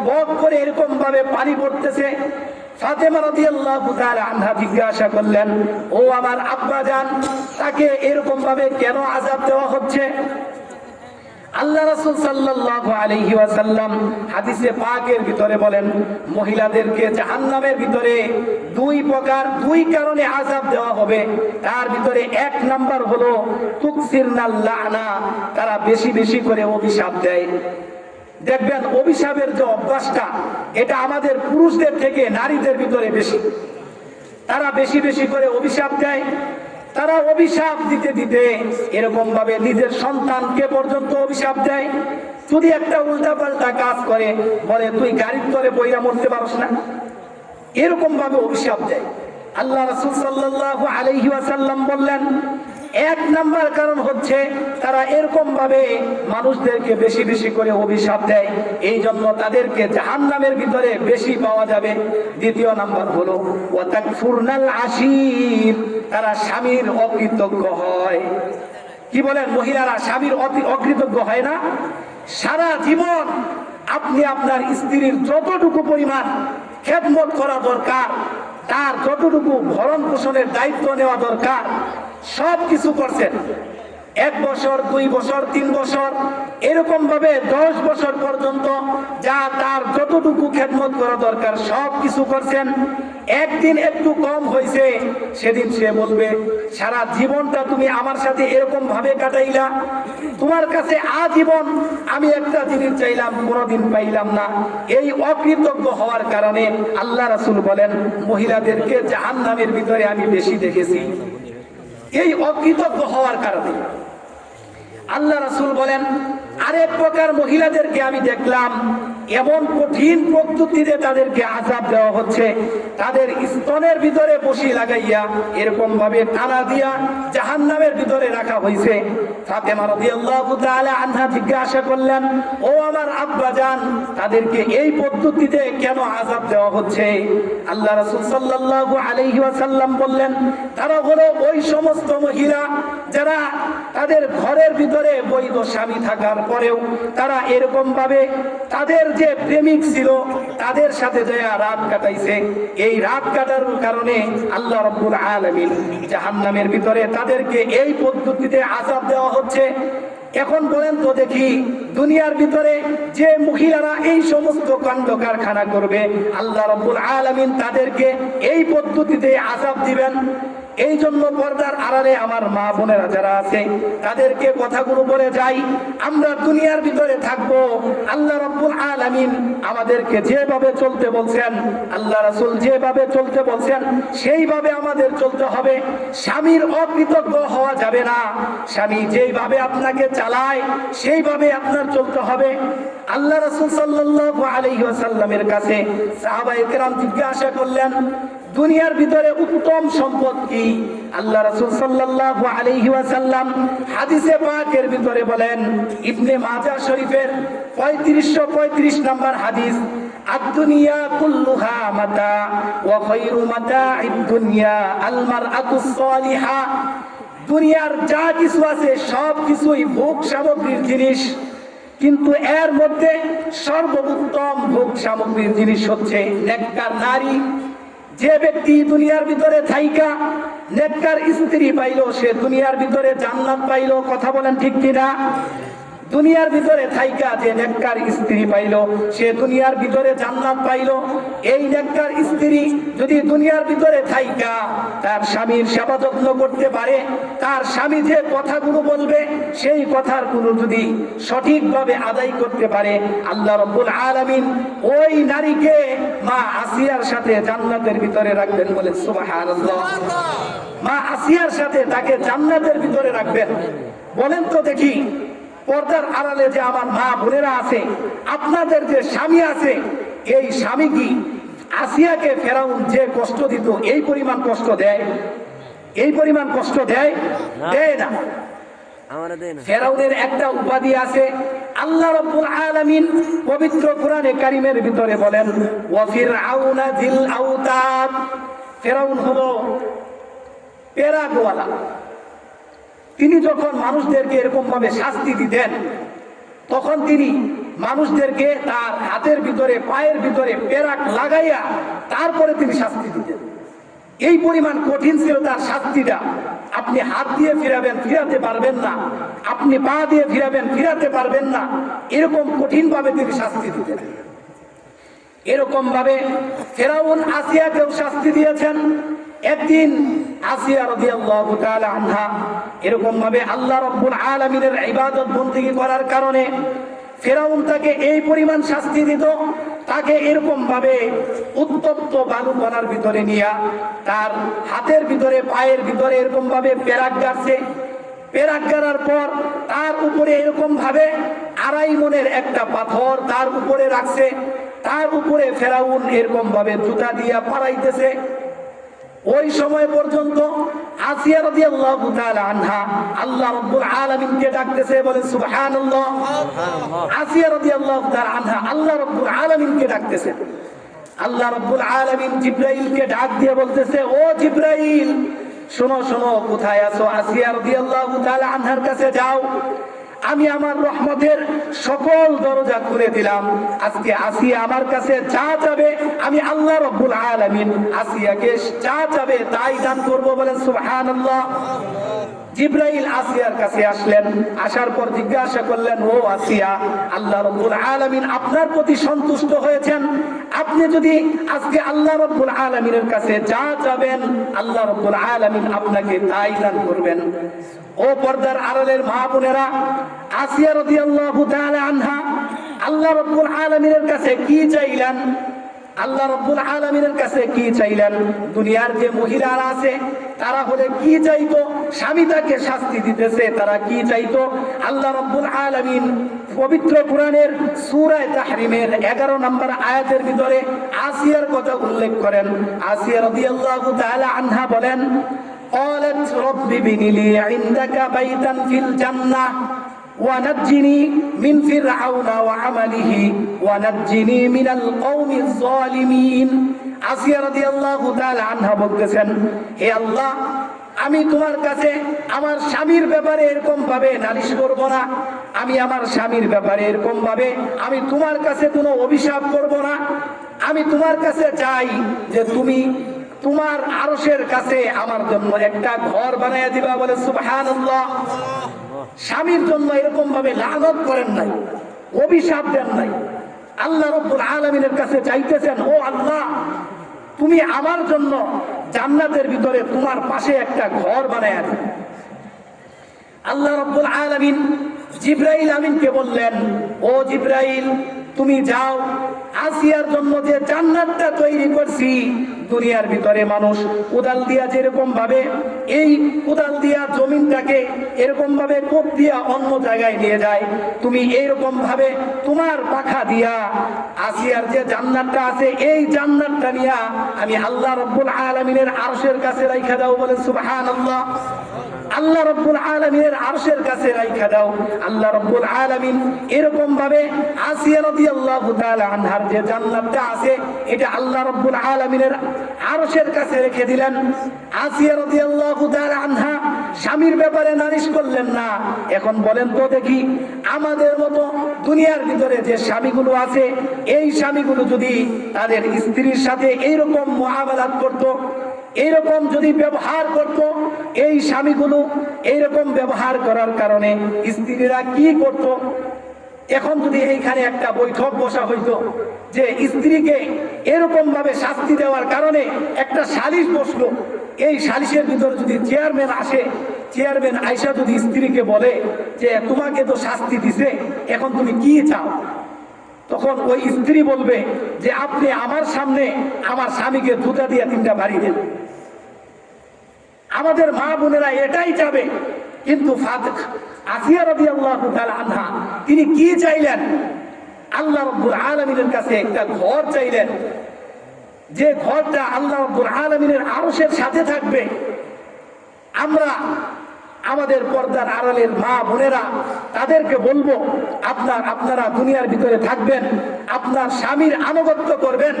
বক করে এরকম ভাবে পানি পড়তেছে। ফাতেমা রাদিয়াল্লাহু তাআলা আনহা জিজ্ঞাসা করলেন, ও আমার আব্বাজান, তাকে এরকম ভাবে কেন আযাব দেওয়া হচ্ছে? আল্লাহ রাসূল সাল্লাল্লাহু আলাইহি ওয়াসাল্লাম হাদিসে পাকের ভিতরে বলেন, মহিলাদেরকে জাহান্নামের ভিতরে দুই কারণে আযাব দেওয়া হবে। তার ভিতরে এক নাম্বার হলো তুকসিরনাল লানা, তারা বেশি বেশি করে অভিশাপ দেয়। দেখবেন অভিশাপের যে অভ্যাসটা, এটা আমাদের পুরুষদের থেকে নারীদের ভিতরে বেশি। তারা বেশি বেশি করে অভিশাপ দেয়। তারা অভিশাপ দিতে দিতে এরকম ভাবে নিজের সন্তানকে পর্যন্ত অভিশাপ দেয়। যদি একটা উল্টাপাল্টা কাজ করে, বলে তুই গাড়ির তলে বইরা মরতে পারস না, এরকম ভাবে অভিশাপ দেয়। আল্লাহ রাসূল সাল্লাল্লাহু আলাইহি ওয়াসাল্লাম বললেন, এক নাম্বার কারণ হচ্ছে তারা এরকম ভাবে মানুষদেরকে বেশি বেশি করে অভিশাপ দেয়, এই জন্য তাদেরকে জাহান্নামের ভিতরে বেশি পাওয়া যাবে। দ্বিতীয় নাম্বার হলো ওয়াতাকফুরনাল আশির, তারা স্বামীর অকৃতজ্ঞ হয়। কি বলেন, মহিলারা স্বামীর অকৃতজ্ঞ হয় না? সারা জীবন আপনি আপনার স্ত্রীর যতটুকু পরিমাণ খেদমত করা দরকার, তার যতটুকু ভরণ পোষণের দায়িত্ব নেওয়া দরকার, সব কিছু করছেন। 1 বছর, 2 বছর, 3 বছর, এরকম ভাবে 10 বছর পর্যন্ত যা তার যতটুকু খেদমত করা দরকার সব কিছু করছেন। একদিন একটু কম হয়েছে, সেদিন সে বলবে, সারা জীবনটা তুমি আমার সাথে এরকম ভাবে কাটাইলা, তোমার কাছে আজীবন আমি একটা জিনিস চাইলাম, কোনোদিন পাইলাম না। এই অকৃতজ্ঞ হওয়ার কারণে আল্লাহ রাসূল বলেন, মহিলাদেরকে জাহান্নামের ভিতরে আমি বেশি দেখেছি। এই অকৃতজ্ঞ হওয়ার কারণে আল্লাহ রাসূল বলেন, আরেক প্রকার মহিলাদেরকে আমি দেখলাম এমন কঠিন পদ্ধতিতে তাদেরকে আযাব দেওয়া হচ্ছে, তাদের স্তনের ভিতরে বসি লাগাইয়া এরকম ভাবে টানা দিয়া জাহান্নামের ভিতরে রাখা হয়েছে। ফাতেমা রাদিয়াল্লাহু তাআলা আনহা জিজ্ঞাসা করলেন, ও আমার আব্বাজান, তাদেরকে এই পদ্ধতিতে কেন আযাব দেওয়া হচ্ছে? আল্লাহ রাসূল সাল্লাল্লাহু আলাইহি ওয়াসাল্লাম বললেন, তারা হলো ওই সমস্ত মহিলা যারা তাদের ঘরের ভিতরে বৈধ স্বামী থাকার পরেও তারা এরকম ভাবে তাদের যে প্রেমিক ছিল তাদের সাথে যায়া রাত কাটাইছে। এই রাত কাটার কারণে আল্লাহ রাব্বুল আলামিন জাহান্নামের ভিতরে তাদেরকে এই পদ্ধতিতে আযাব দেওয়া হচ্ছে। এখন বলেন তো দেখি, দুনিয়ার ভিতরে যে মহিলারা এই সমস্ত কাণ্ড কারখানা করবে, আল্লাহ রাব্বুল আলামিন তাদেরকে এই পদ্ধতিতে আযাব দিবেন। এই জন্য পর্দার আড়ালে আমার মা বোনেরা যারা আছে, তাদেরকে কথাগুলো বলে যাই, আমরা দুনিয়ার ভিতরে থাকবো, আল্লাহ রাব্বুল আলামিন আমাদেরকে যেভাবে চলতে বলছেন, আল্লাহ রাসূল যেভাবে চলতে বলছেন সেইভাবে আমাদের চলতে হবে। স্বামীর অকৃতজ্ঞ হওয়া যাবে না। স্বামী যেভাবে আপনাকে চালায় সেইভাবে আপনার চলতে হবে। আল্লাহ রাসূল সাল্লাল্লাহু আলাইহি ওয়াসাল্লামের কাছে সাহাবায়ে কেরাম জিজ্ঞাসা করলেন, দুনিয়ার ভিতরে উত্তম সম্পদ কি? আল্লাহ রাসূল সাল্লাল্লাহু আলাইহি ওয়াসাল্লাম হাদিসে পাকের ভিতরে বলেন, ইবনে মাজাহ শরীফের 3535 নম্বর হাদিস, আদ-দুনিয়া কুল্লুহা মাতা ওয়া খায়রু মাতা'id দুনিয়া আল মারআতুস সালিহা। দুনিয়ার যা কিছু আছে সব কিছুই ভোগ সামগ্রীর জিনিস, কিন্তু এর মধ্যে সর্বোত্তম ভোগ সামগ্রীর জিনিস হচ্ছে নেককার নারী। যে ব্যক্তি দুনিয়ার ভিতরে থাইকা নেককার স্ত্রী পাইল, সে দুনিয়ার ভিতরে জান্নাত পাইল। কথা বলেন ঠিক কিনা? দুনিয়ার ভিতরে থাইকা যে নেককার স্ত্রী পাইল, সে দুনিয়ার ভিতরে জান্নাত পাইল। এই নেককার স্ত্রী যদি দুনিয়ার ভিতরে থাইকা তার স্বামীর সেবা যত্ন করতে পারে, তার স্বামী যে কথাগুলো বলবে সেই কথার গুলো যদি সঠিকভাবে আদায় করতে পারে, আল্লাহ রাব্বুল আলামিন ওই নারীকে মা আসিয়ার সাথে জান্নাতের ভিতরে রাখবেন। বলে সুবহানাল্লাহ। মা আসিয়ার সাথে তাকে জান্নাতের ভিতরে রাখবেন। বলেন তো দেখি, পর্দার আড়ালে যে আমার মা বোনেরা আছে, আপনাদের যে স্বামী আছে, এই স্বামী কি আসিয়াকে ফেরাউন যে কষ্ট দিত এই পরিমাণ কষ্ট দেয়? এই পরিমাণ কষ্ট দেয়? দেয় না। ফেরাউনের একটা উপাধি আছে, আল্লাহ রাব্বুল আলামিন পবিত্র কোরআনে কারীমের ভিতরে বলেন, ওয়া ফিরআউনা যিল আওতাদ। ফেরাউন হলো পেরাকওয়ালা। তিনি যখন মানুষদেরকে এরকম ভাবে শাস্তি দিতেন, তখন তিনি মানুষদেরকে তার হাতের ভিতরে পায়ের ভিতরে পেরাক লাগাইয়া তারপরে তিনি শাস্তি দিতেন। এই পরিমাণ কঠিন ছিল তার শাস্তিটা। আপনি হাত দিয়ে ফিরাবেন, ফিরাতে পারবেন না, আপনি পা দিয়ে ফিরাবেন, ফিরাতে পারবেন না, এরকম কঠিন ভাবে তিনি শাস্তি দিতেন। এরকম ভাবে ফেরাউন আসিয়াকেও শাস্তি দিয়েছেন। একদিন আসিয়া রাদিয়াল্লাহু তাআলা আনহা এরকম ভাবে আল্লাহ রাব্বুল আলামিনের ইবাদত বন্দেগী করার কারণে ফেরাউন তাকে এই পরিমাণ শাস্তি দিত, তাকে এরকম ভাবে উত্তপ্ত বালু কণার ভিতরে নিয়ে তার হাতের ভিতরে পায়ের ভিতরে এরকম ভাবে পেরাক গাড়ছে। পেরাক গাড়ার পর তার উপরে এরকম ভাবে 2.5 মণের একটা পাথর তার উপরে রাখছে। তার উপরে ফেরাউন এরকম ভাবে জুতা দিয়া পাড়াইতেছে। ওই সময় পর্যন্ত আসিয়া রাদিয়াল্লাহু তাআলা আনহা আল্লাহ রাব্বুল আলামিনকে ডাকতেছে, বলেন সুবহানাল্লাহ। আসিয়া রাদিয়াল্লাহু তাআলা আনহা আল্লাহ রাব্বুল আলামিনকে ডাকতেছে। আল্লাহ রাব্বুল আলামিন জিবরাইলকে ডাক দিয়ে বলতেছে, ও জিবরাইল, শোনো শোনো, কোথায় আছো? আসিয়া রাদিয়াল্লাহু তাআলা আনহার কাছে যাও, আমি আমার রহমতের সকল দরজা খুলে দিলাম। আজকে আসিয়া আমার কাছে যা চাবে আমি আল্লাহ রাব্বুল আলামিন আসিয়াকে যা চাবে তাই দান করব, বলেন সুবহানাল্লাহ। জিবরাইল আসিয়ার কাছে আসলেন, আসার পর জিজ্ঞাসা করলেন, ও আসিয়া, আল্লাহ রাব্বুল আলামিন আপনার প্রতি সন্তুষ্ট হয়েছেন, আপনি যদি আজকে আল্লাহ রাব্বুল আলামিনের কাছে যা চাবেন আল্লাহ রাব্বুল আলামিন আপনাকে তাই দান করবেন। ও পর্দার আড়ালের মা বোনেরা, আসিয়া রাদিয়াল্লাহু তাআলা আনহা আল্লাহ রাব্বুল আলামিনের কাছে কি চাইলেন? আল্লাহ রাব্বুল আলামিনের কাছে কি চাইলেন? দুনিয়ার যে মহিলারা আছে তারা হলে কি চাইতো? স্বামী তাকে শাস্তি দিতেছে, তারা কি চাইতো? আল্লাহ রাব্বুল আলামিন পবিত্র কোরআনের সূরা তাহরিমের 11 নম্বর আয়াতের ভিতরে আসিয়ার কথা উল্লেখ করেন। আসিয়া রাদিয়াল্লাহু তাআলা আনহা বলেন, قالت رب ابن لي عندك بيتا في الجنة ونجني من فرعون وعمله ونجني من القوم الظالمين। আসিয়া রাদিয়াল্লাহু তাআলা আনহা বলতেছেন, হে আল্লাহ, আমি তোমার কাছে আমার স্বামীর ব্যাপারে এরকম ভাবে নালিশ করব না, আমি আমার স্বামীর ব্যাপারে এরকম ভাবে আমি তোমার কাছে কোনো অভিশাপ করব না। আমি তোমার কাছে চাই যে তুমি তোমার আরশের কাছে আমার জন্য একটা ঘর বানাইয়া দিবা, বলে সুবহানাল্লাহ। স্বামীর জন্য এরকম ভাবে লানত করেন নাই, অভিশাপ দেন নাই। আল্লাহ রাব্বুল আলামিনের কাছে চাইতেছেন, ও আল্লাহ, তুমি আমার জন্য জান্নাতের ভিতরে তোমার পাশে একটা ঘর বানাইয়া দিও। আল্লাহ রাব্বুল আলামিন জিবরাইল আমিনকে বললেন, ও জিবরাইল, তুমি যাও, আসিয়ার জন্য যে জান্নাতটা তৈরি করছি, দুনিয়ার ভিতরে মানুষ কোদাল দিয়া যেরকম ভাবে এই কোদাল দিয়া জমিনটাকে এরকম ভাবে কোপ দিয়া অন্য জায়গায় নিয়ে যায়, তুমি এইরকম ভাবে তোমার পাখা দিয়া আসিয়ার যে জান্নাতটা আছে এই জান্নাতটা নিয়া আমি আল্লাহ রাব্বুল আলামিনের আরশের কাছে রাইখা দাও, বলে সুবহানাল্লাহ। আল্লাহ রাব্বুল আলামিনের আরশের কাছে রাইখা দাও। আল্লাহ রাব্বুল আলামিন এরকম ভাবে আসিয়া রাদিয়াল্লাহু তাআলা আনহার যে জান্নাতটা আছে এটা আল্লাহ রাব্বুল আলামিনের আরশের কাছে রেখে দিলেন। আসিয়া রাদিয়াল্লাহু তাআলা আনহা স্বামীর ব্যাপারে নালিশ করলেন না। এখন বলেন তো দেখি, আমাদের মতো দুনিয়ার ভিতরে যে স্বামীগুলো আছে এই স্বামীগুলো যদি তাদের স্ত্রীর সাথে এইরকম মুআমালাত করত, এইরকম যদি ব্যবহার করত, এই স্বামীগুলো এইরকম ব্যবহার করার কারণে স্ত্রীরা কি করত? এখন যদি এইখানে একটা বৈঠক বসা হইতো যে স্ত্রীকে এরকম ভাবে শাস্তি দেওয়ার কারণে একটা সালিশ বসলো, এই সালিশের ভিতরে যদি চেয়ারম্যান আসে, চেয়ারম্যান আইসা যদি স্ত্রীকে বলে যে তোমাকে তো শাস্তি দিছে, এখন তুমি কি চাও? তখন ওই স্ত্রী বলবে যে আপনি আমার সামনে আমার স্বামীকে জুতা দিয়ে 3টা বাড়ি দেন। আমাদের মা বোনেরা এটাই চাবে। কিন্তু আসিয়া রাদিয়াল্লাহু তাআলা আনহা তিনি কি চাইলেন? আল্লাহ রাব্বুল আলামিনের কাছে একটা ঘর চাইলেন, যে ঘরটা আল্লাহ রাব্বুল আলামিনের আরশের সাথে থাকবে। আমরা আমাদের পর্দার আড়ালের মা বোনেরা, তাদেরকে বলবো, আপনারা দুনিয়ার ভিতরে থাকবেন, আপনার স্বামীর আনুগত্য করবেন।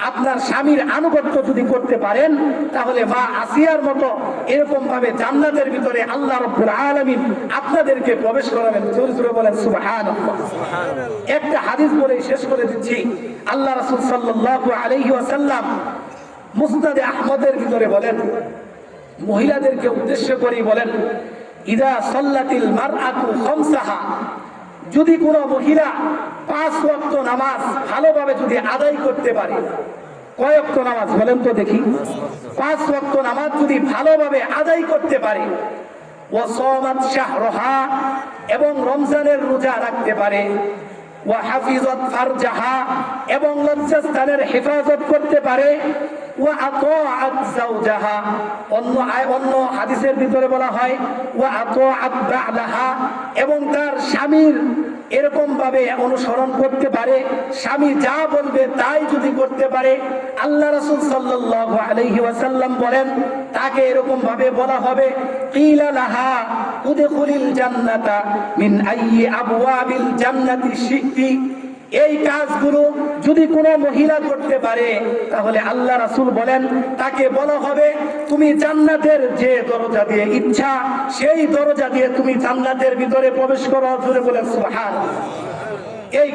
আপনার স্বামীর আনুগত্য যদি করতে পারেন, তাহলে মা আসিয়ার মতো এরকম ভাবে জান্নাতের ভিতরে আল্লাহ রাব্বুল আলামিন আপনাদেরকে প্রবেশ করাবেন। জোরে জোরে বলেন সুবহানাল্লাহ। একটা হাদিস বলে শেষ করে দিচ্ছি। আল্লাহ রাসূল সাল্লাল্লাহু আলাইহি ওয়াসাল্লাম মুসনাদে আহমদের ভিতরে বলেন, মহিলাদেরকে উদ্দেশ্য করে বলেন, ইদা সাল্লাতিল মারআতু খামসাহা, যদি কোনো মহিলা 5 ওয়াক্ত নামাজ ভালোভাবে যদি আদায় করতে পারে। কয় ওয়াক্ত নামাজ বলেন তো দেখি? 5 ওয়াক্ত নামাজ যদি ভালোভাবে আদায় করতে পারে, ওয়া সামাত শাহরাহা, এবং রমজানের রোজা রাখতে পারে, ওয়া হাফিজাত ফারজাহা, এবং লজ্জাস্থানের হেফাজত করতে পারে, ওয়া আতাআত যাওজাহা, অন্য হাদিসের ভিতরে বলা হয় ওয়া আতাআত বা'লাহা, এবং তার স্বামীর এরকম ভাবে অনুসরণ করতে পারে, স্বামী যা বলবে তাই যদি করতে পারে, আল্লাহ রাসূল সাল্লাল্লাহু আলাইহি ওয়াসাল্লাম বলেন, তাকে এরকম ভাবে বলা হবে, কিলা লাহা উদখুলিল জান্নাতা মিন আইয়ি আবওয়াবিল জান্নাতি শি'তি। এই কাজগুলো যদি কোনো মহিলা করতে পারে, তাহলে আল্লাহ রাসূল বলেন, তাকে বলা হবে, তুমি জান্নাতের যে দরজা দিয়ে ইচ্ছা সেই দরজা দিয়ে তুমি জান্নাতের ভিতরে প্রবেশ করো। জোরে বলেন সুবহানাল্লাহ। এই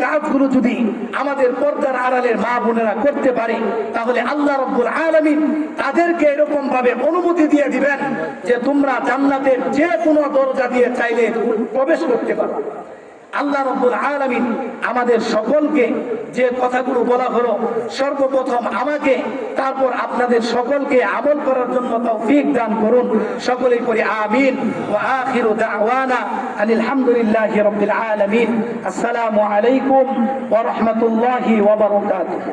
কাজগুলো যদি আমাদের পর্দার আড়ালের মা বোনেরা করতে পারে, তাহলে আল্লাহ রাব্বুল আলামিন তাদেরকে এরকম ভাবে অনুমতি দিয়ে দিবেন যে তোমরা জান্নাতের যে কোনো দরজা দিয়ে চাইলে প্রবেশ করতে পারো। আল্লাহ রাব্বুল আলামিন আমাদের সকলকে যে কথাগুলো বলা হলো, সর্বপ্রথম আমাকে, তারপর আপনাদের সকলকে আমল করার জন্য তৌফিক দান করুন। সকলেই করি আমিন। ওয়া আখিরু দাওয়ানা আনিল হামদুলিল্লাহি রাব্বিল আলামিন। আসসালামু আলাইকুম ওয়া রাহমাতুল্লাহি ওয়া বারাকাতুহু।